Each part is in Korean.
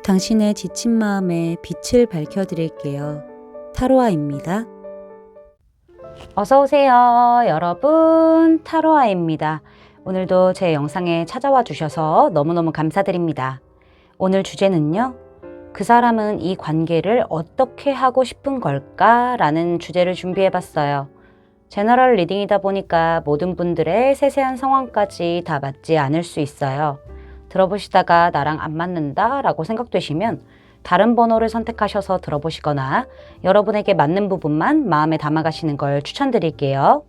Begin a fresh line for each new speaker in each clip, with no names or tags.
당신의 지친 마음에 빛을 밝혀드릴게요. 타로아입니다.
어서오세요 여러분, 타로아입니다. 오늘도 제 영상에 찾아와 주셔서 너무너무 감사드립니다. 오늘 주제는요, 그 사람은 이 관계를 어떻게 하고 싶은 걸까? 라는 주제를 준비해봤어요. 제너럴 리딩이다 보니까 모든 분들의 세세한 상황까지 다 맞지 않을 수 있어요. 들어보시다가 나랑 안 맞는다 라고 생각되시면 다른 번호를 선택하셔서 들어보시거나 여러분에게 맞는 부분만 마음에 담아가시는 걸 추천드릴게요.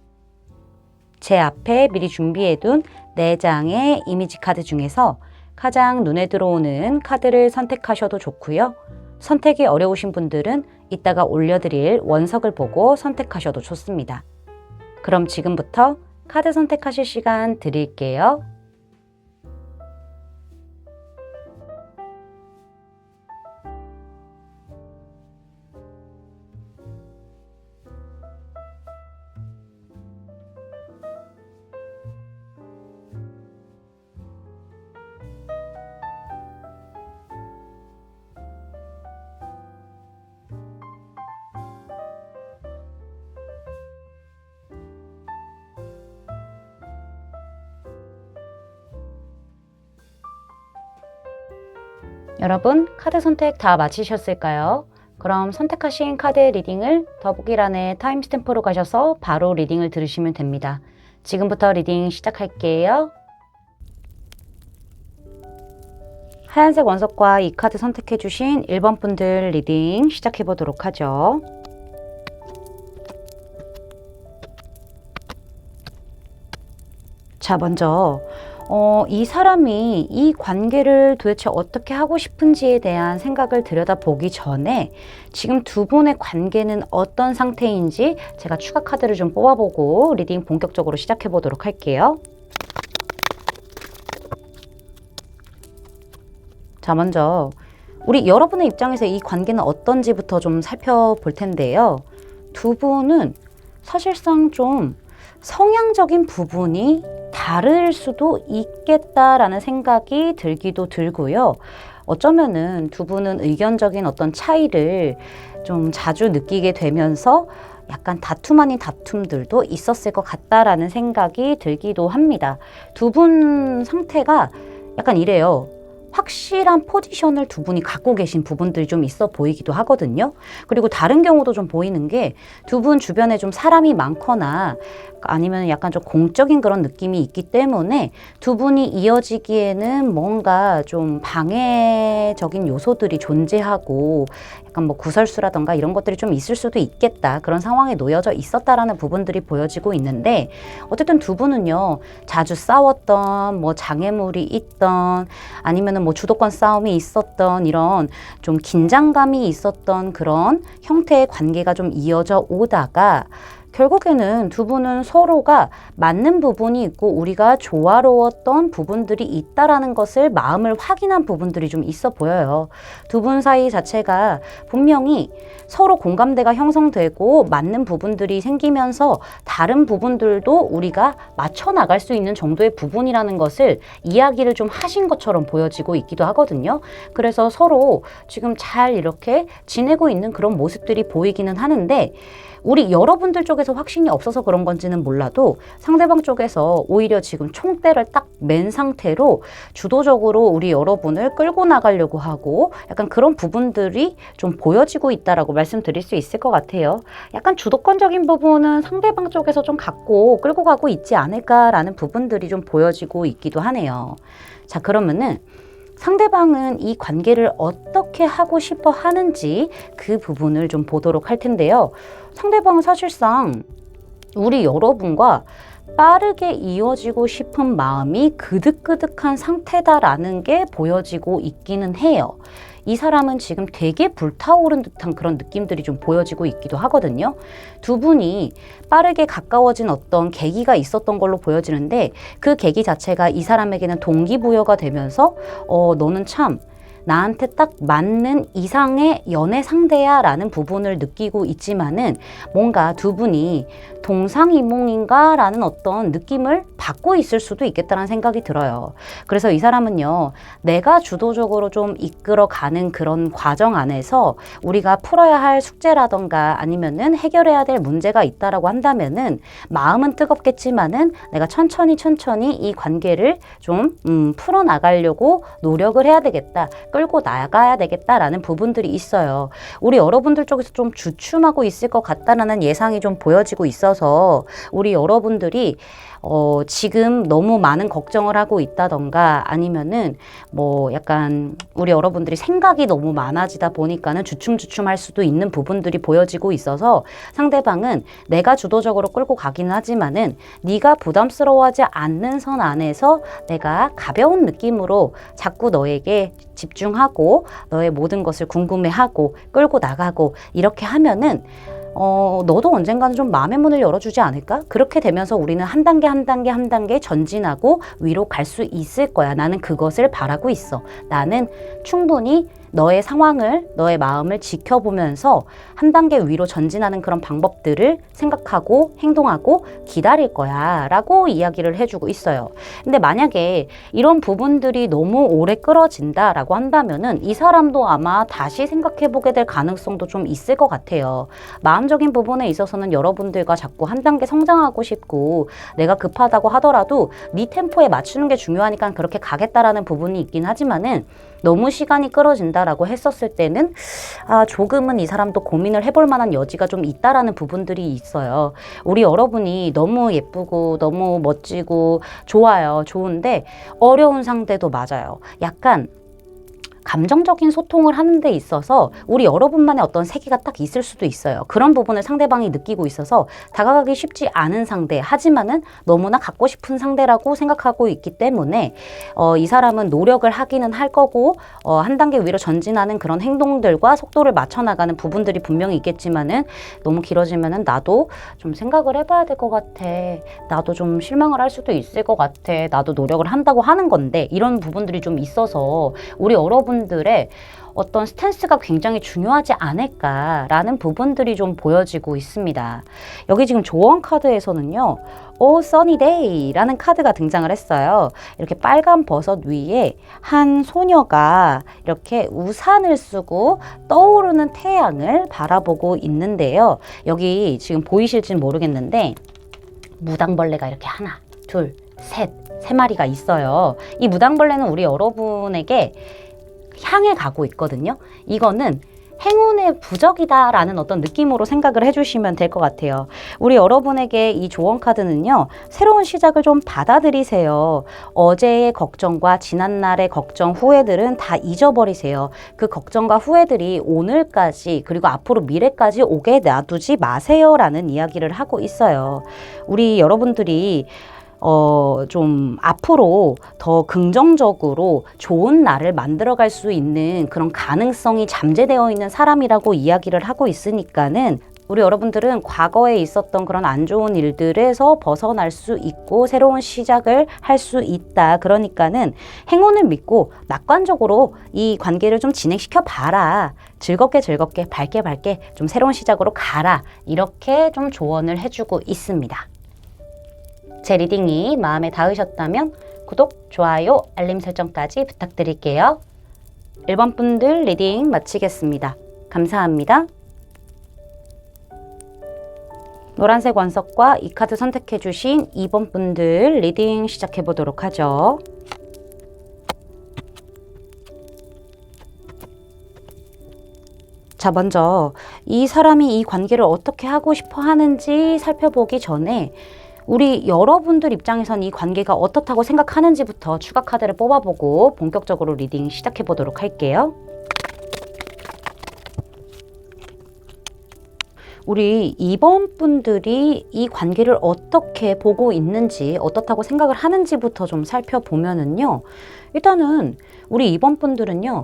제 앞에 미리 준비해둔 4장의 이미지 카드 중에서 가장 눈에 들어오는 카드를 선택하셔도 좋고요. 선택이 어려우신 분들은 이따가 올려드릴 원석을 보고 선택하셔도 좋습니다. 그럼 지금부터 카드 선택하실 시간 드릴게요. 여러분, 카드 선택 다 마치셨을까요? 그럼 선택하신 카드 리딩을 더보기란에 타임스탬프로 가셔서 바로 리딩을 들으시면 됩니다. 지금부터 리딩 시작할게요. 하얀색 원석과 이 카드 선택해주신 1번 분들 리딩 시작해보도록 하죠. 자, 먼저 이 사람이 이 관계를 도대체 어떻게 하고 싶은지에 대한 생각을 들여다보기 전에 지금 두 분의 관계는 어떤 상태인지 제가 추가 카드를 좀 뽑아보고 리딩 본격적으로 시작해 보도록 할게요. 자, 먼저 우리 여러분의 입장에서 이 관계는 어떤지부터 좀 살펴볼 텐데요. 두 분은 사실상 좀 성향적인 부분이 다를 수도 있겠다라는 생각이 들기도 들고요. 어쩌면은 두 분은 의견적인 어떤 차이를 좀 자주 느끼게 되면서 약간 다툼 아닌 다툼들도 있었을 것 같다라는 생각이 들기도 합니다. 두 분 상태가 약간 이래요. 확실한 포지션을 두 분이 갖고 계신 부분들이 좀 있어 보이기도 하거든요. 그리고 다른 경우도 좀 보이는 게 두 분 주변에 좀 사람이 많거나 아니면 약간 좀 공적인 그런 느낌이 있기 때문에 두 분이 이어지기에는 뭔가 좀 방해적인 요소들이 존재하고 약간 뭐 구설수라던가 이런 것들이 좀 있을 수도 있겠다. 그런 상황에 놓여져 있었다라는 부분들이 보여지고 있는데, 어쨌든 두 분은요, 자주 싸웠던 뭐 장애물이 있던 아니면은 뭐 주도권 싸움이 있었던 이런 좀 긴장감이 있었던 그런 형태의 관계가 좀 이어져 오다가 결국에는 두 분은 서로가 맞는 부분이 있고 우리가 조화로웠던 부분들이 있다라는 것을 마음을 확인한 부분들이 좀 있어 보여요. 두 분 사이 자체가 분명히 서로 공감대가 형성되고 맞는 부분들이 생기면서 다른 부분들도 우리가 맞춰 나갈 수 있는 정도의 부분이라는 것을 이야기를 좀 하신 것처럼 보여지고 있기도 하거든요. 그래서 서로 지금 잘 이렇게 지내고 있는 그런 모습들이 보이기는 하는데, 우리 여러분들 쪽에서 확신이 없어서 그런 건지는 몰라도 상대방 쪽에서 오히려 지금 총대를 딱 맨 상태로 주도적으로 우리 여러분을 끌고 나가려고 하고 약간 그런 부분들이 좀 보여지고 있다라고 말씀드릴 수 있을 것 같아요. 약간 주도권적인 부분은 상대방 쪽에서 좀 갖고 끌고 가고 있지 않을까라는 부분들이 좀 보여지고 있기도 하네요. 자, 그러면은 상대방은 이 관계를 어떻게 하고 싶어 하는지 그 부분을 좀 보도록 할 텐데요. 상대방은 사실상 우리 여러분과 빠르게 이어지고 싶은 마음이 그득그득한 상태다라는 게 보여지고 있기는 해요. 이 사람은 지금 되게 불타오른 듯한 그런 느낌들이 좀 보여지고 있기도 하거든요. 두 분이 빠르게 가까워진 어떤 계기가 있었던 걸로 보여지는데, 그 계기 자체가 이 사람에게는 동기부여가 되면서 너는 참 나한테 딱 맞는 이상의 연애 상대야 라는 부분을 느끼고 있지만은 뭔가 두 분이 동상이몽인가 라는 어떤 느낌을 받고 있을 수도 있겠다는 생각이 들어요. 그래서 이 사람은요, 내가 주도적으로 좀 이끌어가는 그런 과정 안에서 우리가 풀어야 할 숙제라던가 아니면은 해결해야 될 문제가 있다라고 한다면은 마음은 뜨겁겠지만은 내가 천천히 이 관계를 좀 풀어나가려고 노력을 해야 되겠다. 끌고 나가야 되겠다라는 부분들이 있어요. 우리 여러분들 쪽에서 좀 주춤하고 있을 것 같다라는 예상이 좀 보여지고 있어서 우리 여러분들이 지금 너무 많은 걱정을 하고 있다던가 아니면은 뭐 약간 우리 여러분들이 생각이 너무 많아지다 보니까는 주춤할 수도 있는 부분들이 보여지고 있어서 상대방은 내가 주도적으로 끌고 가기는 하지만은 네가 부담스러워하지 않는 선 안에서 내가 가벼운 느낌으로 자꾸 너에게 집중하고 너의 모든 것을 궁금해하고 끌고 나가고 이렇게 하면은 너도 언젠가는 좀 마음의 문을 열어주지 않을까? 그렇게 되면서 우리는 한 단계 전진하고 위로 갈 수 있을 거야. 나는 그것을 바라고 있어. 나는 충분히 너의 상황을, 너의 마음을 지켜보면서 한 단계 위로 전진하는 그런 방법들을 생각하고 행동하고 기다릴 거야 라고 이야기를 해주고 있어요. 근데 만약에 이런 부분들이 너무 오래 끌어진다라고 한다면은 이 사람도 아마 다시 생각해보게 될 가능성도 좀 있을 것 같아요. 마음적인 부분에 있어서는 여러분들과 자꾸 한 단계 성장하고 싶고 내가 급하다고 하더라도 네 템포에 맞추는 게 중요하니까 그렇게 가겠다라는 부분이 있긴 하지만은 너무 시간이 끌어진다라고 했었을 때는 조금은 이 사람도 고민을 해볼 만한 여지가 좀 있다라는 부분들이 있어요. 우리 여러분이 너무 예쁘고 너무 멋지고 좋아요. 좋은데 어려운 상대도 맞아요. 약간 감정적인 소통을 하는 데 있어서 우리 여러분만의 어떤 세계가 딱 있을 수도 있어요. 그런 부분을 상대방이 느끼고 있어서 다가가기 쉽지 않은 상대, 하지만은 너무나 갖고 싶은 상대라고 생각하고 있기 때문에 이 사람은 노력을 하기는 할 거고 한 단계 위로 전진하는 그런 행동들과 속도를 맞춰 나가는 부분들이 분명히 있겠지만은 너무 길어지면은 나도 좀 생각을 해봐야 될 것 같아. 나도 좀 실망을 할 수도 있을 것 같아. 나도 노력을 한다고 하는 건데 이런 부분들이 좀 있어서 우리 여러분들의 어떤 스탠스가 굉장히 중요하지 않을까라는 부분들이 좀 보여지고 있습니다. 여기 지금 조언 카드에서는요. 오 써니 데이라는 카드가 등장을 했어요. 이렇게 빨간 버섯 위에 한 소녀가 이렇게 우산을 쓰고 떠오르는 태양을 바라보고 있는데요. 여기 지금 보이실지는 모르겠는데 무당벌레가 이렇게 하나, 둘, 셋, 세 마리가 있어요. 이 무당벌레는 우리 여러분에게 향해 가고 있거든요. 이거는 행운의 부적이다라는 어떤 느낌으로 생각을 해주시면 될 것 같아요. 우리 여러분에게 이 조언 카드는요. 새로운 시작을 좀 받아들이세요. 어제의 걱정과 지난날의 걱정, 후회들은 다 잊어버리세요. 그 걱정과 후회들이 오늘까지 그리고 앞으로 미래까지 오게 놔두지 마세요라는 이야기를 하고 있어요. 우리 여러분들이 좀 앞으로 더 긍정적으로 좋은 날을 만들어갈 수 있는 그런 가능성이 잠재되어 있는 사람이라고 이야기를 하고 있으니까는 우리 여러분들은 과거에 있었던 그런 안 좋은 일들에서 벗어날 수 있고 새로운 시작을 할 수 있다. 그러니까는 행운을 믿고 낙관적으로 이 관계를 좀 진행시켜 봐라. 즐겁게 밝게 좀 새로운 시작으로 가라. 이렇게 좀 조언을 해주고 있습니다. 제 리딩이 마음에 닿으셨다면 구독, 좋아요, 알림 설정까지 부탁드릴게요. 1번 분들 리딩 마치겠습니다. 감사합니다. 노란색 원석과 이 카드 선택해주신 2번 분들 리딩 시작해보도록 하죠. 자, 먼저 이 사람이 이 관계를 어떻게 하고 싶어 하는지 살펴보기 전에 우리 여러분들 입장에선 이 관계가 어떻다고 생각하는지부터 추가 카드를 뽑아보고 본격적으로 리딩 시작해 보도록 할게요. 우리 2번 분들이 이 관계를 어떻게 보고 있는지 어떻다고 생각을 하는지부터 좀 살펴보면은요. 일단은 우리 2번 분들은요.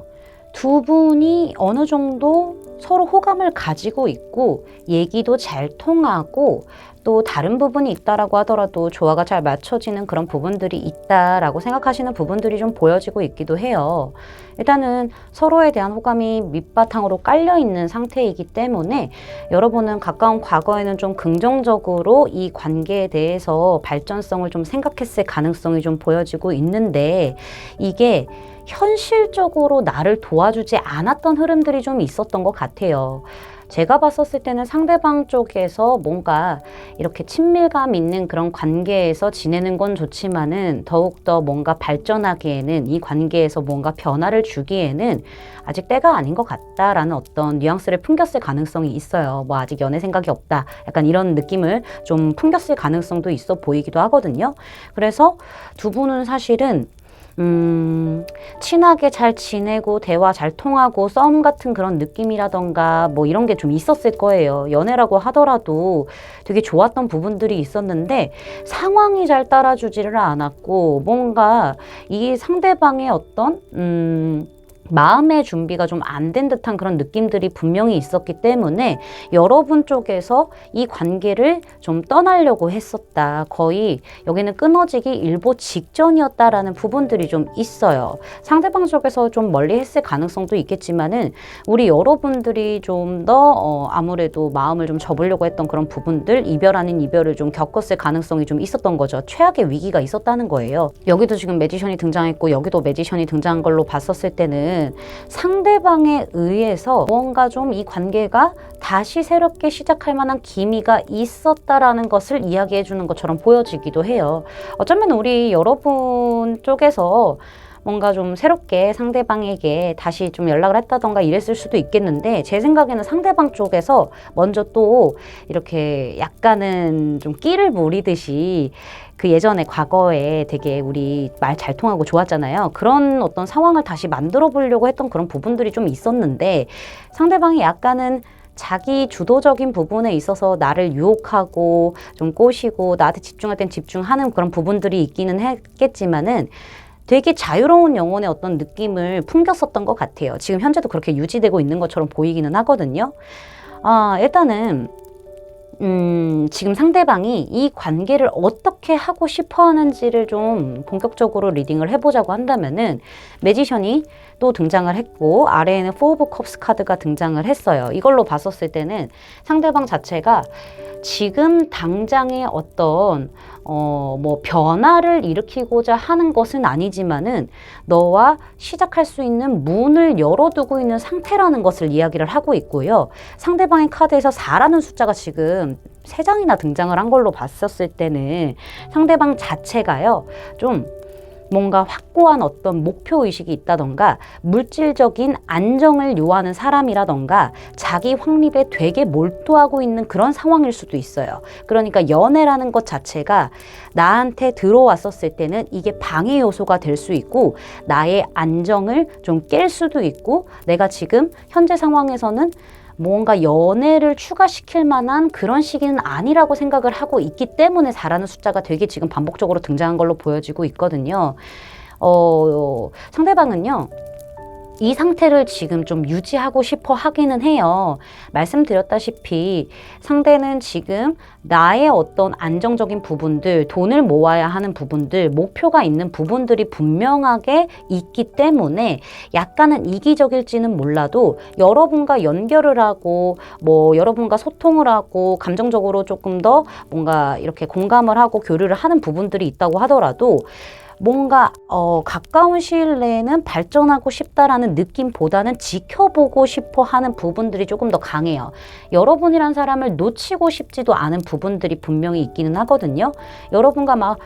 두 분이 어느 정도 서로 호감을 가지고 있고 얘기도 잘 통하고 또 다른 부분이 있다라고 하더라도 조화가 잘 맞춰지는 그런 부분들이 있다라고 생각하시는 부분들이 좀 보여지고 있기도 해요. 일단은 서로에 대한 호감이 밑바탕으로 깔려 있는 상태이기 때문에 여러분은 가까운 과거에는 좀 긍정적으로 이 관계에 대해서 발전성을 좀 생각했을 가능성이 좀 보여지고 있는데, 이게 현실적으로 나를 도와주지 않았던 흐름들이 좀 있었던 것 같아요. 제가 봤었을 때는 상대방 쪽에서 뭔가 이렇게 친밀감 있는 그런 관계에서 지내는 건 좋지만은 더욱더 뭔가 발전하기에는, 이 관계에서 뭔가 변화를 주기에는 아직 때가 아닌 것 같다라는 어떤 뉘앙스를 풍겼을 가능성이 있어요. 뭐 아직 연애 생각이 없다, 약간 이런 느낌을 좀 풍겼을 가능성도 있어 보이기도 하거든요. 그래서 두 분은 사실은 친하게 잘 지내고 대화 잘 통하고 썸 같은 그런 느낌이라던가 뭐 이런 게 좀 있었을 거예요. 연애라고 하더라도 되게 좋았던 부분들이 있었는데 상황이 잘 따라주지를 않았고, 뭔가 이 상대방의 어떤 마음의 준비가 좀 안 된 듯한 그런 느낌들이 분명히 있었기 때문에 여러분 쪽에서 이 관계를 좀 떠나려고 했었다. 거의 여기는 끊어지기 일보 직전이었다라는 부분들이 좀 있어요. 상대방 쪽에서 좀 멀리 했을 가능성도 있겠지만은 우리 여러분들이 좀 더 아무래도 마음을 좀 접으려고 했던 그런 부분들, 이별 아닌 이별을 좀 겪었을 가능성이 좀 있었던 거죠. 최악의 위기가 있었다는 거예요. 여기도 지금 매지션이 등장했고 여기도 매지션이 등장한 걸로 봤었을 때는 상대방에 의해서 뭔가 좀 이 관계가 다시 새롭게 시작할 만한 기미가 있었다라는 것을 이야기해 주는 것처럼 보여지기도 해요. 어쩌면 우리 여러분 쪽에서 뭔가 좀 새롭게 상대방에게 다시 좀 연락을 했다던가 이랬을 수도 있겠는데, 제 생각에는 상대방 쪽에서 먼저 또 이렇게 약간은 좀 끼를 부리듯이 그 예전에 과거에 되게 우리 말 잘 통하고 좋았잖아요. 그런 어떤 상황을 다시 만들어 보려고 했던 그런 부분들이 좀 있었는데, 상대방이 약간은 자기 주도적인 부분에 있어서 나를 유혹하고 좀 꼬시고 나한테 집중할 땐 집중하는 그런 부분들이 있기는 했겠지만은 되게 자유로운 영혼의 어떤 느낌을 풍겼었던 것 같아요. 지금 현재도 그렇게 유지되고 있는 것처럼 보이기는 하거든요. 일단은 지금 상대방이 이 관계를 어떻게 하고 싶어 하는지를 좀 본격적으로 리딩을 해보자고 한다면은 매지션이 또 등장을 했고 아래에는 포 오브 컵스 카드가 등장을 했어요. 이걸로 봤었을 때는 상대방 자체가 지금 당장의 어떤 뭐 변화를 일으키고자 하는 것은 아니지만은 너와 시작할 수 있는 문을 열어두고 있는 상태라는 것을 이야기를 하고 있고요. 상대방의 카드에서 4라는 숫자가 지금 3장이나 등장을 한 걸로 봤었을 때는 상대방 자체가요, 좀 뭔가 확고한 어떤 목표의식이 있다던가 물질적인 안정을 요하는 사람이라던가 자기 확립에 되게 몰두하고 있는 그런 상황일 수도 있어요. 그러니까 연애라는 것 자체가 나한테 들어왔었을 때는 이게 방해 요소가 될 수 있고 나의 안정을 좀 깰 수도 있고, 내가 지금 현재 상황에서는 뭔가 연애를 추가시킬 만한 그런 시기는 아니라고 생각을 하고 있기 때문에 4라는 숫자가 되게 지금 반복적으로 등장한 걸로 보여지고 있거든요. 상대방은요, 이 상태를 지금 좀 유지하고 싶어 하기는 해요. 말씀드렸다시피 상대는 지금 나의 어떤 안정적인 부분들, 돈을 모아야 하는 부분들, 목표가 있는 부분들이 분명하게 있기 때문에 약간은 이기적일지는 몰라도 여러분과 연결을 하고 뭐 여러분과 소통을 하고 감정적으로 조금 더 뭔가 이렇게 공감을 하고 교류를 하는 부분들이 있다고 하더라도 뭔가 가까운 시일 내에는 발전하고 싶다라는 느낌보다는 지켜보고 싶어 하는 부분들이 조금 더 강해요. 여러분이란 사람을 놓치고 싶지도 않은 부분들이 분명히 있기는 하거든요. 여러분과 막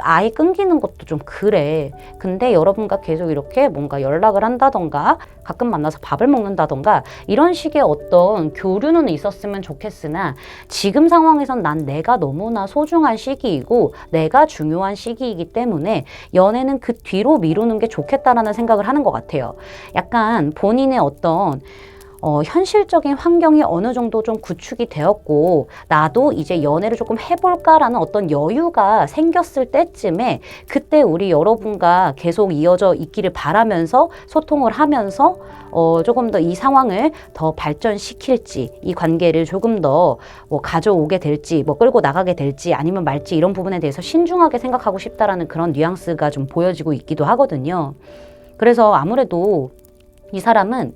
아예 끊기는 것도 좀 그래. 근데 여러분과 계속 이렇게 뭔가 연락을 한다던가 가끔 만나서 밥을 먹는다던가 이런 식의 어떤 교류는 있었으면 좋겠으나 지금 상황에선 난 내가 너무나 소중한 시기이고 내가 중요한 시기이기 때문에 연애는 그 뒤로 미루는 게 좋겠다라는 생각을 하는 것 같아요. 약간 본인의 어떤 현실적인 환경이 어느 정도 좀 구축이 되었고 나도 이제 연애를 조금 해볼까라는 어떤 여유가 생겼을 때쯤에 그때 우리 여러분과 계속 이어져 있기를 바라면서 소통을 하면서 조금 더 이 상황을 더 발전시킬지 이 관계를 조금 더 뭐 가져오게 될지 뭐 끌고 나가게 될지 아니면 말지 이런 부분에 대해서 신중하게 생각하고 싶다라는 그런 뉘앙스가 좀 보여지고 있기도 하거든요. 그래서 아무래도 이 사람은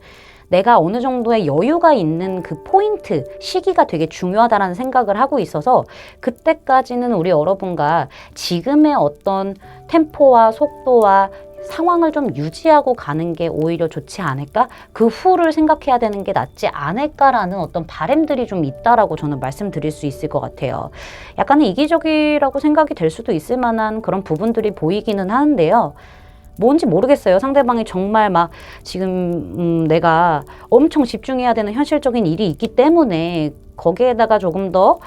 내가 어느 정도의 여유가 있는 그 포인트, 시기가 되게 중요하다라는 생각을 하고 있어서 그때까지는 우리 여러분과 지금의 어떤 템포와 속도와 상황을 좀 유지하고 가는 게 오히려 좋지 않을까? 그 후를 생각해야 되는 게 낫지 않을까라는 어떤 바람들이 좀 있다라고 저는 말씀드릴 수 있을 것 같아요. 약간은 이기적이라고 생각이 될 수도 있을 만한 그런 부분들이 보이기는 하는데요. 뭔지 모르겠어요. 상대방이 정말 막 지금 내가 엄청 집중해야 되는 현실적인 일이 있기 때문에 거기에다가 조금 더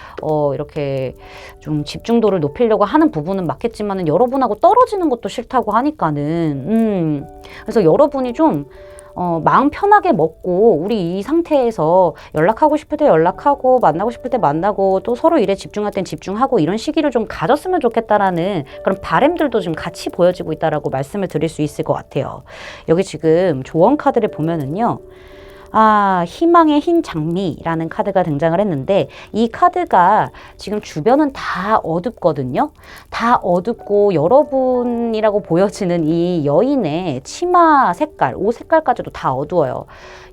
이렇게 좀 집중도를 높이려고 하는 부분은 맞겠지만은 여러분하고 떨어지는 것도 싫다고 하니까는 그래서 여러분이 좀 마음 편하게 먹고 우리 이 상태에서 연락하고 싶을 때 연락하고 만나고 싶을 때 만나고 또 서로 일에 집중할 땐 집중하고 이런 시기를 좀 가졌으면 좋겠다라는 그런 바람들도 지금 같이 보여지고 있다라고 말씀을 드릴 수 있을 것 같아요. 여기 지금 조언 카드를 보면은요. 희망의 흰 장미라는 카드가 등장을 했는데 이 카드가 지금 주변은 다 어둡거든요. 다 어둡고 여러분이라고 보여지는 이 여인의 치마 색깔, 옷 색깔까지도 다 어두워요.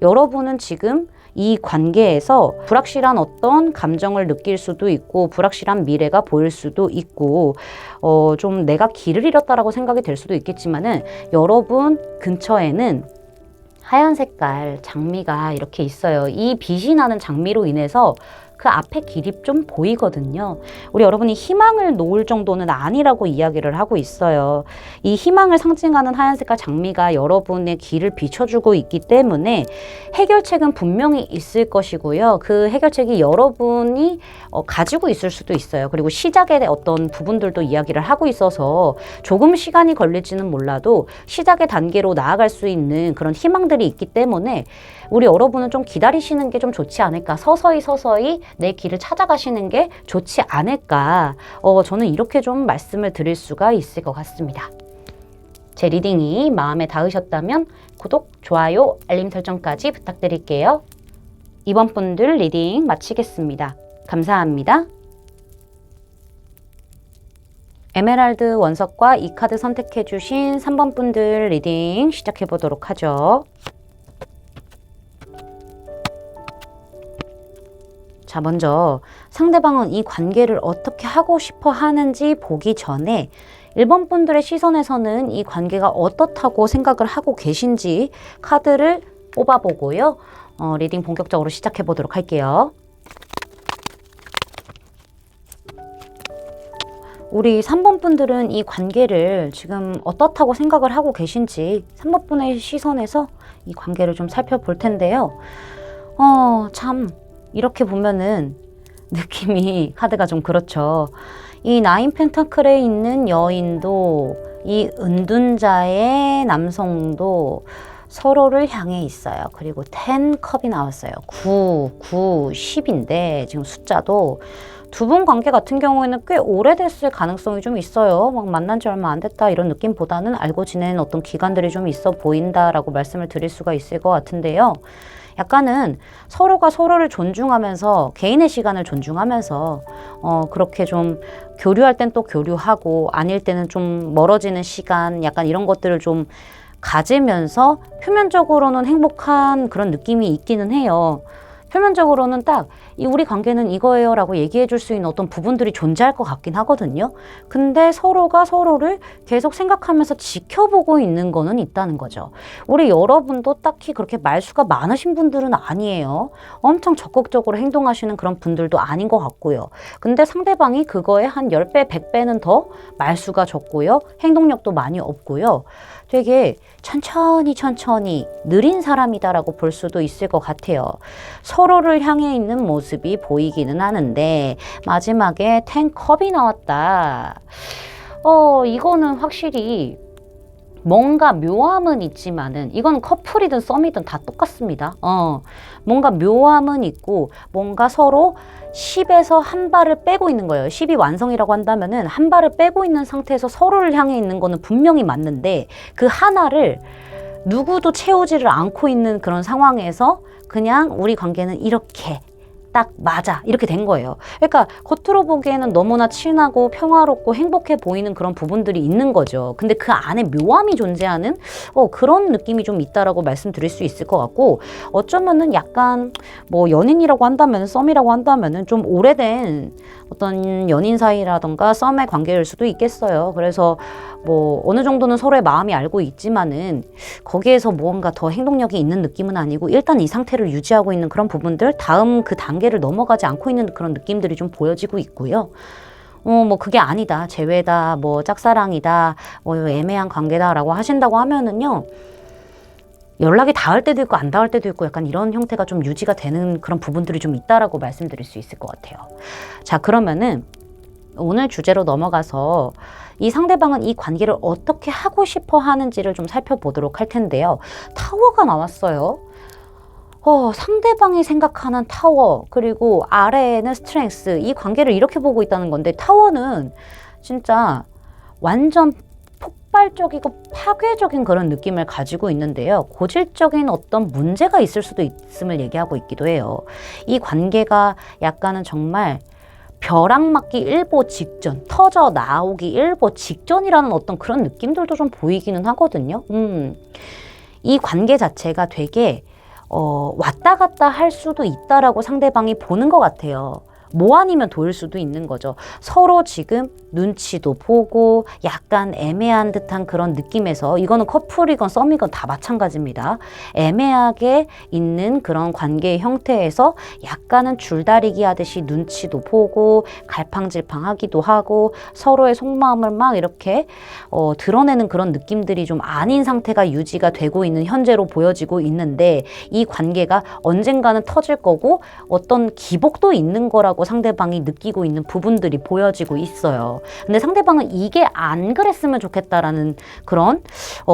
여러분은 지금 이 관계에서 불확실한 어떤 감정을 느낄 수도 있고 불확실한 미래가 보일 수도 있고 좀 내가 길을 잃었다라고 생각이 될 수도 있겠지만은 여러분 근처에는 하얀 색깔 장미가 이렇게 있어요. 이 빛이 나는 장미로 인해서 그 앞에 길이 좀 보이거든요. 우리 여러분이 희망을 놓을 정도는 아니라고 이야기를 하고 있어요. 이 희망을 상징하는 하얀 색깔 장미가 여러분의 길을 비춰주고 있기 때문에 해결책은 분명히 있을 것이고요. 그 해결책이 여러분이 가지고 있을 수도 있어요. 그리고 시작의 어떤 부분들도 이야기를 하고 있어서 조금 시간이 걸릴지는 몰라도 시작의 단계로 나아갈 수 있는 그런 희망들이 있기 때문에 우리 여러분은 좀 기다리시는 게 좀 좋지 않을까. 서서히 내 길을 찾아가시는 게 좋지 않을까. 저는 이렇게 좀 말씀을 드릴 수가 있을 것 같습니다. 제 리딩이 마음에 닿으셨다면 구독, 좋아요, 알림 설정까지 부탁드릴게요. 이번 분들 리딩 마치겠습니다. 감사합니다. 에메랄드 원석과 이 카드 선택해주신 3번 분들 리딩 시작해보도록 하죠. 자, 먼저 상대방은 이 관계를 어떻게 하고 싶어 하는지 보기 전에 1번 분들의 시선에서는 이 관계가 어떻다고 생각을 하고 계신지 카드를 뽑아보고요. 리딩 본격적으로 시작해 보도록 할게요. 우리 3번 분들은 이 관계를 지금 어떻다고 생각을 하고 계신지 3번 분의 시선에서 이 관계를 좀 살펴볼 텐데요. 참 이렇게 보면은 느낌이 카드가 좀 그렇죠. 이 나인 펜타클에 있는 여인도 이 은둔자의 남성도 서로를 향해 있어요. 그리고 10 컵이 나왔어요. 9, 10인데 지금 숫자도 두 분 관계 같은 경우에는 꽤 오래됐을 가능성이 좀 있어요. 막 만난 지 얼마 안 됐다 이런 느낌보다는 알고 지내는 어떤 기간들이 좀 있어 보인다라고 말씀을 드릴 수가 있을 것 같은데요. 약간은 서로가 서로를 존중하면서 개인의 시간을 존중하면서 그렇게 좀 교류할 땐 또 교류하고 아닐 때는 좀 멀어지는 시간 약간 이런 것들을 좀 가지면서 표면적으로는 행복한 그런 느낌이 있기는 해요. 표면적으로는 딱 우리 관계는 이거예요 라고 얘기해 줄 수 있는 어떤 부분들이 존재할 것 같긴 하거든요. 근데 서로가 서로를 계속 생각하면서 지켜보고 있는 거는 있다는 거죠. 우리 여러분도 딱히 그렇게 말수가 많으신 분들은 아니에요. 엄청 적극적으로 행동하시는 그런 분들도 아닌 것 같고요. 근데 상대방이 그거에 한 10배, 100배는 더 말수가 적고요. 행동력도 많이 없고요. 되게 천천히 느린 사람이다라고 볼 수도 있을 것 같아요. 서로를 향해 있는 모습이 보이기는 하는데 마지막에 10컵이 나왔다. 이거는 확실히 뭔가 묘함은 있지만은 이건 커플이든 썸이든 다 똑같습니다. 뭔가 묘함은 있고 뭔가 서로 10에서 한 발을 빼고 있는 거예요. 10이 완성이라고 한다면은 한 발을 빼고 있는 상태에서 서로를 향해 있는 거는 분명히 맞는데 그 하나를 누구도 채우지를 않고 있는 그런 상황에서 그냥 우리 관계는 이렇게 딱 맞아 이렇게 된 거예요. 그러니까 겉으로 보기에는 너무나 친하고 평화롭고 행복해 보이는 그런 부분들이 있는 거죠. 근데 그 안에 묘함이 존재하는 그런 느낌이 좀 있다라고 말씀드릴 수 있을 것 같고, 어쩌면은 약간 뭐 연인이라고 한다면 썸이라고 한다면은 좀 오래된 어떤 연인 사이라던가 썸의 관계일 수도 있겠어요. 그래서 뭐 어느 정도는 서로의 마음이 알고 있지만은 거기에서 무언가 더 행동력이 있는 느낌은 아니고 일단 이 상태를 유지하고 있는 그런 부분들, 다음 그 단계를 넘어가지 않고 있는 그런 느낌들이 좀 보여지고 있고요. 뭐 그게 아니다, 재회다, 뭐 짝사랑이다, 뭐 애매한 관계다라고 하신다고 하면은요, 연락이 닿을 때도 있고 안 닿을 때도 있고 약간 이런 형태가 좀 유지가 되는 그런 부분들이 좀 있다라고 말씀드릴 수 있을 것 같아요. 자, 그러면은 오늘 주제로 넘어가서 이 상대방은 이 관계를 어떻게 하고 싶어 하는지를 좀 살펴보도록 할 텐데요. 타워가 나왔어요. 상대방이 생각하는 타워, 그리고 아래에는 스트렝스, 이 관계를 이렇게 보고 있다는 건데, 타워는 진짜 완전 폭발적이고 파괴적인 그런 느낌을 가지고 있는데요. 고질적인 어떤 문제가 있을 수도 있음을 얘기하고 있기도 해요. 이 관계가 약간은 정말 벼락맞기 일보 직전, 터져 나오기 일보 직전이라는 어떤 그런 느낌들도 좀 보이기는 하거든요. 이 관계 자체가 되게 왔다 갔다 할 수도 있다라고 상대방이 보는 것 같아요. 뭐 아니면 도일 수도 있는 거죠. 서로 지금 눈치도 보고 약간 애매한 듯한 그런 느낌에서, 이거는 커플이건 썸이건 다 마찬가지입니다. 애매하게 있는 그런 관계의 형태에서 약간은 줄다리기 하듯이 눈치도 보고 갈팡질팡하기도 하고 서로의 속마음을 막 이렇게 드러내는 그런 느낌들이 좀 아닌 상태가 유지가 되고 있는 현재로 보여지고 있는데, 이 관계가 언젠가는 터질 거고 어떤 기복도 있는 거라고 상대방이 느끼고 있는 부분들이 보여지고 있어요. 근데 상대방은 이게 안 그랬으면 좋겠다라는 그런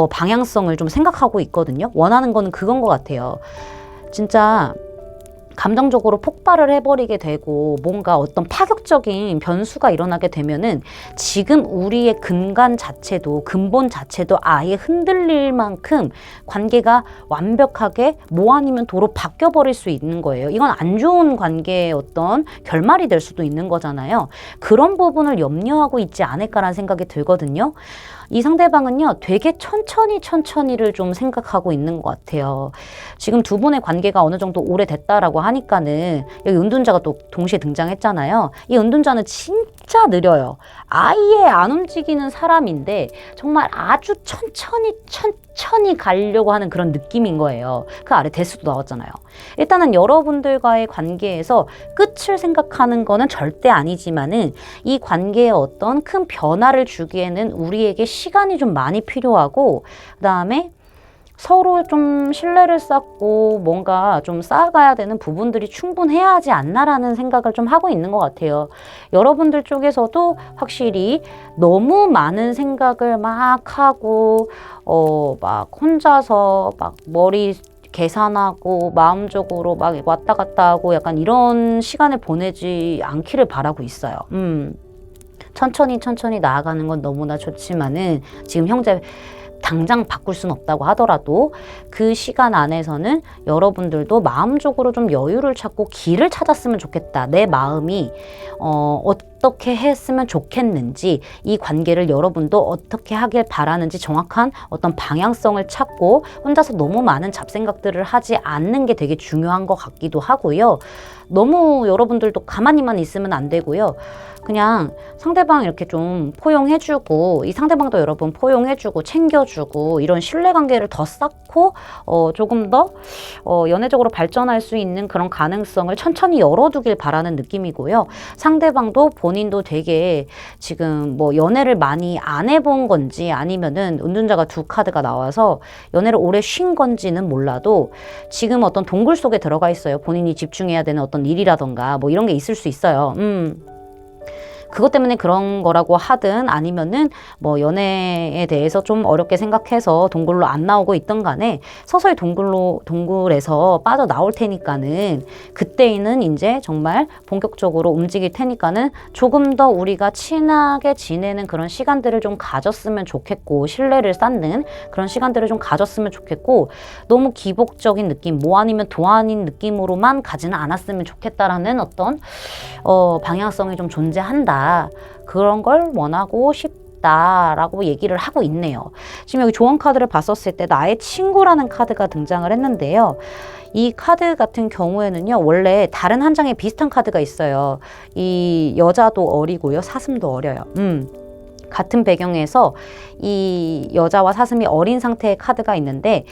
방향성을 좀 생각하고 있거든요. 원하는 거는 그건 것 같아요. 진짜 감정적으로 폭발을 해버리게 되고 뭔가 어떤 파격적인 변수가 일어나게 되면은 지금 우리의 근간 자체도, 근본 자체도 아예 흔들릴 만큼 관계가 완벽하게 뭐 아니면 도로 바뀌어버릴 수 있는 거예요. 이건 안 좋은 관계의 어떤 결말이 될 수도 있는 거잖아요. 그런 부분을 염려하고 있지 않을까라는 생각이 들거든요. 이 상대방은요, 되게 천천히를 좀 생각하고 있는 것 같아요. 지금 두 분의 관계가 어느 정도 오래됐다라고 하니까는, 여기 은둔자가 또 동시에 등장했잖아요. 이 은둔자는 진짜 느려요. 아예 안 움직이는 사람인데 정말 아주 천천히 가려고 하는 그런 느낌인 거예요. 그 아래 대수도 나왔잖아요. 일단은 여러분들과의 관계에서 끝을 생각하는 거는 절대 아니지만은 이 관계에 어떤 큰 변화를 주기에는 우리에게 시간이 좀 많이 필요하고, 그 다음에 서로 좀 신뢰를 쌓고 뭔가 좀 쌓아가야 되는 부분들이 충분해야 하지 않나라는 생각을 좀 하고 있는 것 같아요. 여러분들 쪽에서도 확실히 너무 많은 생각을 막 하고 막 혼자서 막 머리 계산하고 마음적으로 막 왔다 갔다 하고 약간 이런 시간을 보내지 않기를 바라고 있어요. 천천히 나아가는 건 너무나 좋지만은 지금 현재 당장 바꿀 수는 없다고 하더라도 그 시간 안에서는 여러분들도 마음적으로 좀 여유를 찾고 길을 찾았으면 좋겠다. 내 마음이 어떻게 했으면 좋겠는지, 이 관계를 여러분도 어떻게 하길 바라는지 정확한 어떤 방향성을 찾고 혼자서 너무 많은 잡생각들을 하지 않는 게 되게 중요한 것 같기도 하고요. 너무 여러분들도 가만히만 있으면 안 되고요. 그냥 상대방 이렇게 좀 포용해주고, 이 상대방도 여러분 포용해주고 챙겨주고, 이런 신뢰관계를 더 쌓고 조금 더 연애적으로 발전할 수 있는 그런 가능성을 천천히 열어두길 바라는 느낌이고요. 상대방도 본인도 되게 지금 뭐 연애를 많이 안 해본 건지, 아니면은 은둔자가 두 카드가 나와서 연애를 오래 쉰 건지는 몰라도 지금 어떤 동굴 속에 들어가 있어요. 본인이 집중해야 되는 어떤 일이라던가 뭐 이런 게 있을 수 있어요. 그것 때문에 그런 거라고 하든 아니면은 뭐 연애에 대해서 좀 어렵게 생각해서 동굴로 안 나오고 있던 간에 서서히 동굴에서 빠져나올 테니까는 그때는 이제 정말 본격적으로 움직일 테니까는 조금 더 우리가 친하게 지내는 그런 시간들을 좀 가졌으면 좋겠고, 신뢰를 쌓는 그런 시간들을 좀 가졌으면 좋겠고, 너무 기복적인 느낌, 뭐 아니면 도안인 느낌으로만 가지는 않았으면 좋겠다라는 어떤 방향성이 좀 존재한다. 그런 걸 원하고 싶다라고 얘기를 하고 있네요. 지금 여기 조언 카드를 봤었을 때 나의 친구라는 카드가 등장을 했는데요. 이 카드 같은 경우에는요, 원래 다른 한 장에 비슷한 카드가 있어요. 이 여자도 어리고요, 사슴도 어려요. 같은 배경에서 이 여자와 사슴이 어린 상태의 카드가 있는데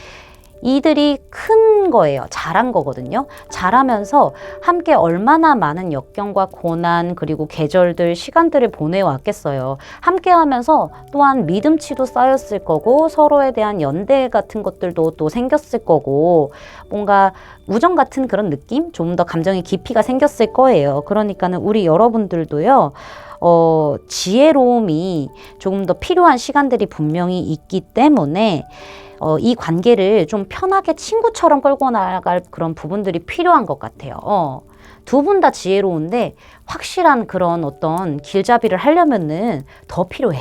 이들이 큰 거예요. 자란 거거든요. 자라면서 함께 얼마나 많은 역경과 고난 그리고 계절들, 시간들을 보내왔겠어요. 함께 하면서 또한 믿음치도 쌓였을 거고 서로에 대한 연대 같은 것들도 또 생겼을 거고 뭔가 우정 같은 그런 느낌? 좀 더 감정의 깊이가 생겼을 거예요. 그러니까는 우리 여러분들도요. 지혜로움이 조금 더 필요한 시간들이 분명히 있기 때문에 이 관계를 좀 편하게 친구처럼 끌고 나갈 그런 부분들이 필요한 것 같아요. 두 분 다 지혜로운데 확실한 그런 어떤 길잡이를 하려면은 더 필요해.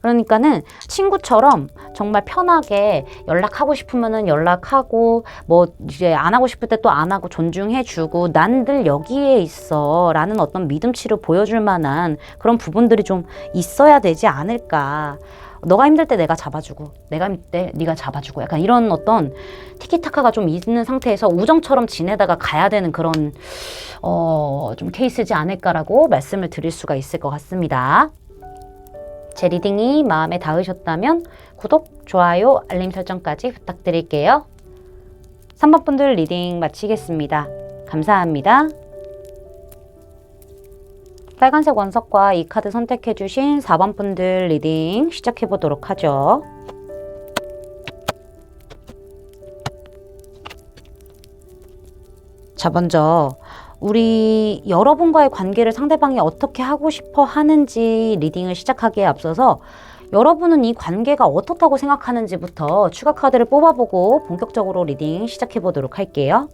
그러니까는 친구처럼 정말 편하게 연락하고 싶으면은 연락하고 뭐 이제 안 하고 싶을 때 또 안 하고 존중해주고 난 늘 여기에 있어 라는 어떤 믿음치를 보여줄 만한 그런 부분들이 좀 있어야 되지 않을까. 너가 힘들 때 내가 잡아주고 내가 힘들 때 네가 잡아주고 약간 이런 어떤 티키타카가 좀 있는 상태에서 우정처럼 지내다가 가야 되는 그런 좀 케이스지 않을까라고 말씀을 드릴 수가 있을 것 같습니다. 제 리딩이 마음에 닿으셨다면 구독, 좋아요, 알림 설정까지 부탁드릴게요. 3번 분들 리딩 마치겠습니다. 감사합니다. 빨간색 원석과 이 카드 선택해주신 4번 분들 리딩 시작해보도록 하죠. 자, 먼저 우리 여러분과의 관계를 상대방이 어떻게 하고 싶어 하는지 리딩을 시작하기에 앞서서 여러분은 이 관계가 어떻다고 생각하는지부터 추가 카드를 뽑아보고 본격적으로 리딩 시작해보도록 할게요.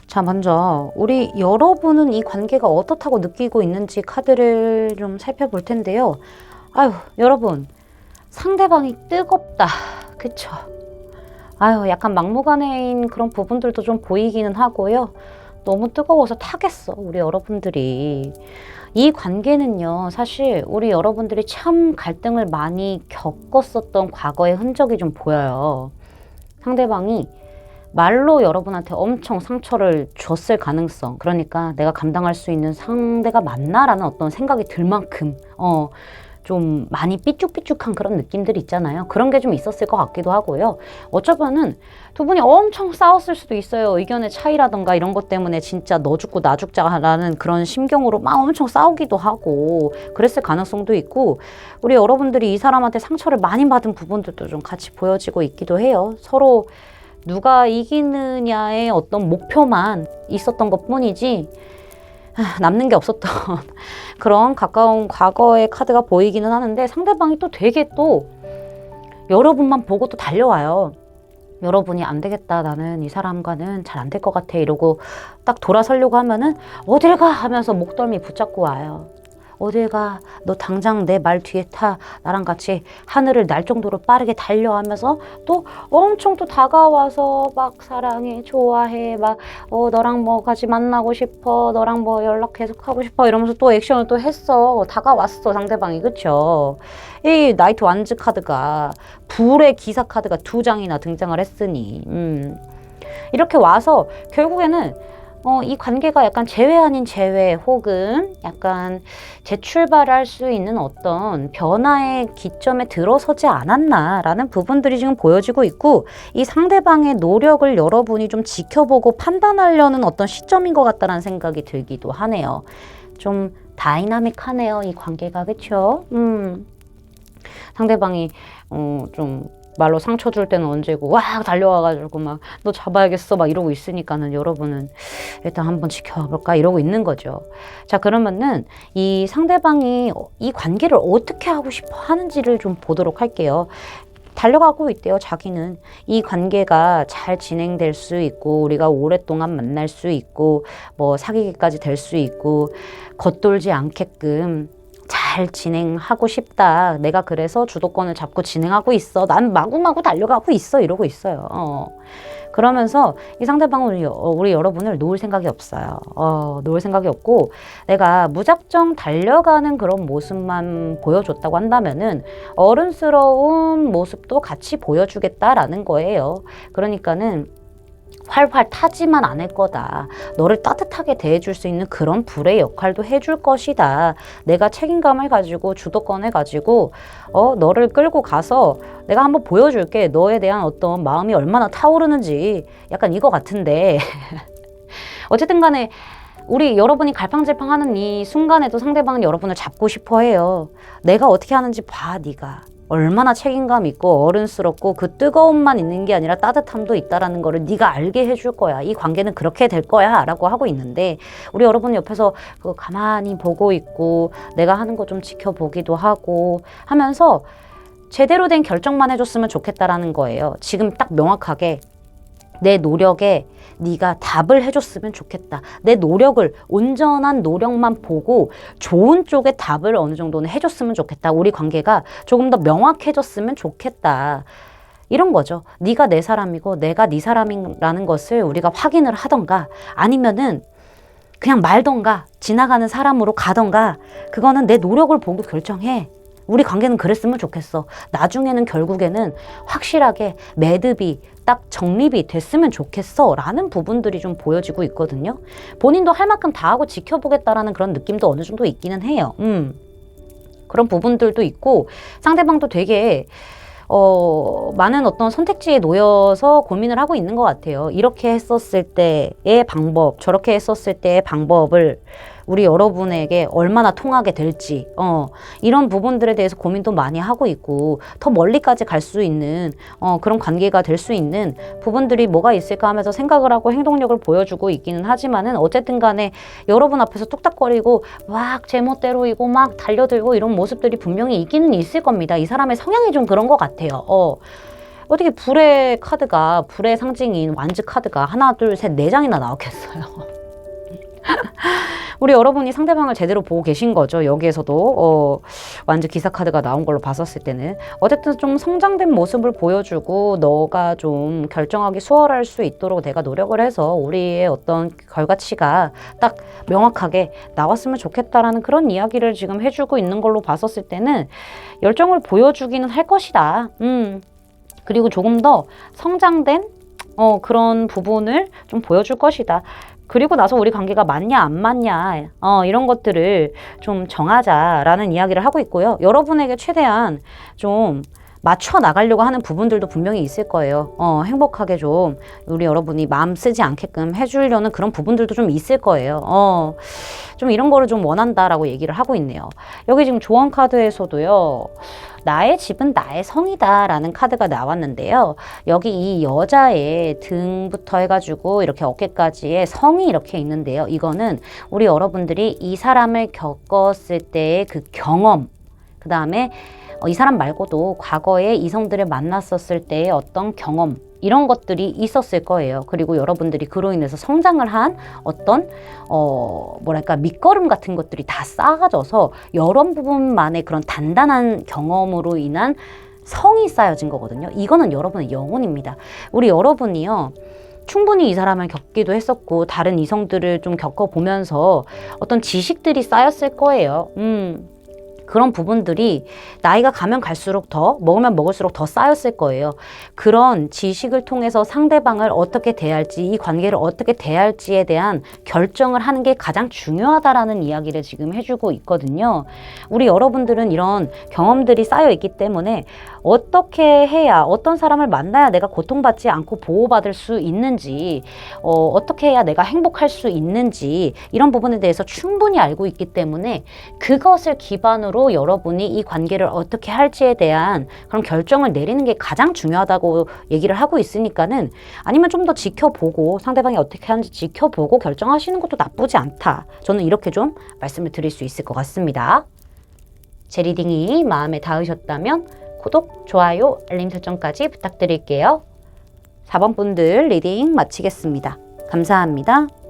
자, 먼저 우리 여러분은 이 관계가 어떻다고 느끼고 있는지 카드를 좀 살펴볼 텐데요. 아유, 여러분, 상대방이 뜨겁다. 그쵸? 아유, 약간 막무가내인 그런 부분들도 좀 보이기는 하고요. 너무 뜨거워서 타겠어, 우리 여러분들이. 이 관계는요, 사실 우리 여러분들이 참 갈등을 많이 겪었었던 과거의 흔적이 좀 보여요. 상대방이 말로 여러분한테 엄청 상처를 줬을 가능성, 그러니까 내가 감당할 수 있는 상대가 맞나라는 어떤 생각이 들 만큼 좀 많이 삐죽삐죽한 그런 느낌들이 있잖아요. 그런 게 좀 있었을 것 같기도 하고요. 어쩌면은 두 분이 엄청 싸웠을 수도 있어요. 의견의 차이라던가 이런 것 때문에 진짜 너 죽고 나 죽자라는 그런 심경으로 막 엄청 싸우기도 하고 그랬을 가능성도 있고, 우리 여러분들이 이 사람한테 상처를 많이 받은 부분들도 좀 같이 보여지고 있기도 해요. 서로 누가 이기느냐의 어떤 목표만 있었던 것 뿐이지 남는 게 없었던 그런 가까운 과거의 카드가 보이기는 하는데, 상대방이 또 되게 또 여러분만 보고 또 달려와요. 여러분이 안 되겠다, 나는 이 사람과는 잘 안 될 것 같아 이러고 딱 돌아서려고 하면은 어딜 가 하면서 목덜미 붙잡고 와요. 어딜 가, 너 당장 내 말 뒤에 타, 나랑 같이 하늘을 날 정도로 빠르게 달려 하면서 또 엄청 또 다가와서 막 사랑해, 좋아해, 막 너랑 뭐 같이 만나고 싶어, 너랑 뭐 연락 계속 하고 싶어 이러면서 또 액션을 또 했어. 다가왔어, 상대방이. 그쵸? 이 나이트 완즈 카드가 불의 기사 카드가 2장이나 등장을 했으니 이렇게 와서 결국에는 이 관계가 약간 재회 아닌 재회, 혹은 약간 재출발할 수 있는 어떤 변화의 기점에 들어서지 않았나라는 부분들이 지금 보여지고 있고, 이 상대방의 노력을 여러분이 좀 지켜보고 판단하려는 어떤 시점인 것 같다는 생각이 들기도 하네요. 좀 다이나믹하네요, 이 관계가. 그쵸? 상대방이 좀 말로 상처 줄 때는 언제고 와 달려와가지고 막 너 잡아야겠어 막 이러고 있으니까는 여러분은 일단 한번 지켜볼까 이러고 있는 거죠. 자, 그러면은 이 상대방이 이 관계를 어떻게 하고 싶어 하는지를 좀 보도록 할게요. 달려가고 있대요. 자기는 이 관계가 잘 진행될 수 있고 우리가 오랫동안 만날 수 있고 뭐 사귀기까지 될 수 있고 겉돌지 않게끔 잘 진행하고 싶다. 내가 그래서 주도권을 잡고 진행하고 있어. 난 마구마구 달려가고 있어. 이러고 있어요. 그러면서 이 상대방은 우리 여러분을 놓을 생각이 없어요. 놓을 생각이 없고 내가 무작정 달려가는 그런 모습만 보여줬다고 한다면은 어른스러운 모습도 같이 보여주겠다라는 거예요. 그러니까는 활활 타지만 않을 거다. 너를 따뜻하게 대해줄 수 있는 그런 불의 역할도 해줄 것이다. 내가 책임감을 가지고 주도권을 가지고 너를 끌고 가서 내가 한번 보여줄게. 너에 대한 어떤 마음이 얼마나 타오르는지 약간 이거 같은데 어쨌든 간에 우리 여러분이 갈팡질팡하는 이 순간에도 상대방은 여러분을 잡고 싶어 해요. 내가 어떻게 하는지 봐. 네가 얼마나 책임감 있고 어른스럽고 그 뜨거움만 있는 게 아니라 따뜻함도 있다라는 거를 네가 알게 해줄 거야. 이 관계는 그렇게 될 거야 라고 하고 있는데 우리 여러분 옆에서 그 가만히 보고 있고 내가 하는 거 좀 지켜보기도 하고 하면서 제대로 된 결정만 해줬으면 좋겠다라는 거예요. 지금 딱 명확하게 내 노력에 네가 답을 해줬으면 좋겠다. 내 노력을 온전한 노력만 보고 좋은 쪽에 답을 어느 정도는 해줬으면 좋겠다. 우리 관계가 조금 더 명확해졌으면 좋겠다. 이런 거죠. 네가 내 사람이고 내가 네 사람이라는 것을 우리가 확인을 하던가 아니면은 그냥 말던가 지나가는 사람으로 가던가 그거는 내 노력을 보고 결정해. 우리 관계는 그랬으면 좋겠어. 나중에는 결국에는 확실하게 매듭이 딱 정립이 됐으면 좋겠어 라는 부분들이 좀 보여지고 있거든요. 본인도 할 만큼 다 하고 지켜보겠다라는 그런 느낌도 어느 정도 있기는 해요. 그런 부분들도 있고 상대방도 되게 많은 어떤 선택지에 놓여서 고민을 하고 있는 것 같아요. 이렇게 했었을 때의 방법, 저렇게 했었을 때의 방법을 우리 여러분에게 얼마나 통하게 될지 이런 부분들에 대해서 고민도 많이 하고 있고 더 멀리까지 갈 수 있는 그런 관계가 될 수 있는 부분들이 뭐가 있을까 하면서 생각을 하고 행동력을 보여주고 있기는 하지만은 어쨌든 간에 여러분 앞에서 뚝딱거리고 막 제멋대로이고 막 달려들고 이런 모습들이 분명히 있기는 있을 겁니다. 이 사람의 성향이 좀 그런 것 같아요. 어떻게 불의 카드가 불의 상징인 완즈 카드가 하나 둘 셋 네 장이나 나왔겠어요. 우리 여러분이 상대방을 제대로 보고 계신 거죠. 여기에서도 완전 기사 카드가 나온 걸로 봤었을 때는 어쨌든 좀 성장된 모습을 보여주고 너가 좀 결정하기 수월할 수 있도록 내가 노력을 해서 우리의 어떤 결과치가 딱 명확하게 나왔으면 좋겠다라는 그런 이야기를 지금 해주고 있는 걸로 봤었을 때는 열정을 보여주기는 할 것이다. 그리고 조금 더 성장된 그런 부분을 좀 보여줄 것이다. 그리고 나서 우리 관계가 맞냐 안 맞냐 이런 것들을 좀 정하자라는 이야기를 하고 있고요. 여러분에게 최대한 좀 맞춰 나가려고 하는 부분들도 분명히 있을 거예요. 행복하게 좀 우리 여러분이 마음 쓰지 않게끔 해주려는 그런 부분들도 좀 있을 거예요. 좀 이런 거를 좀 원한다라고 얘기를 하고 있네요. 여기 지금 조언 카드에서도요. 나의 집은 나의 성이다 라는 카드가 나왔는데요. 여기 이 여자의 등부터 해가지고 이렇게 어깨까지의 성이 이렇게 있는데요. 이거는 우리 여러분들이 이 사람을 겪었을 때의 그 경험, 그 다음에 이 사람 말고도 과거에 이성들을 만났었을 때의 어떤 경험 이런 것들이 있었을 거예요. 그리고 여러분들이 그로 인해서 성장을 한 어떤 뭐랄까 밑거름 같은 것들이 다 쌓아져서 여러 부분만의 그런 단단한 경험으로 인한 성이 쌓여진 거거든요. 이거는 여러분의 영혼입니다. 우리 여러분이요. 충분히 이 사람을 겪기도 했었고 다른 이성들을 좀 겪어보면서 어떤 지식들이 쌓였을 거예요. 그런 부분들이 나이가 가면 갈수록 더 먹으면 먹을수록 더 쌓였을 거예요. 그런 지식을 통해서 상대방을 어떻게 대할지 이 관계를 어떻게 대할지에 대한 결정을 하는 게 가장 중요하다라는 이야기를 지금 해주고 있거든요. 우리 여러분들은 이런 경험들이 쌓여 있기 때문에 어떻게 해야 어떤 사람을 만나야 내가 고통받지 않고 보호받을 수 있는지 어떻게 해야 내가 행복할 수 있는지 이런 부분에 대해서 충분히 알고 있기 때문에 그것을 기반으로 기준으로 여러분이 이 관계를 어떻게 할지에 대한 그런 결정을 내리는 게 가장 중요하다고 얘기를 하고 있으니까는 아니면 좀 더 지켜보고 상대방이 어떻게 하는지 지켜보고 결정하시는 것도 나쁘지 않다. 저는 이렇게 좀 말씀을 드릴 수 있을 것 같습니다. 제 리딩이 마음에 닿으셨다면 구독, 좋아요, 알림 설정까지 부탁드릴게요. 4번 분들 리딩 마치겠습니다. 감사합니다.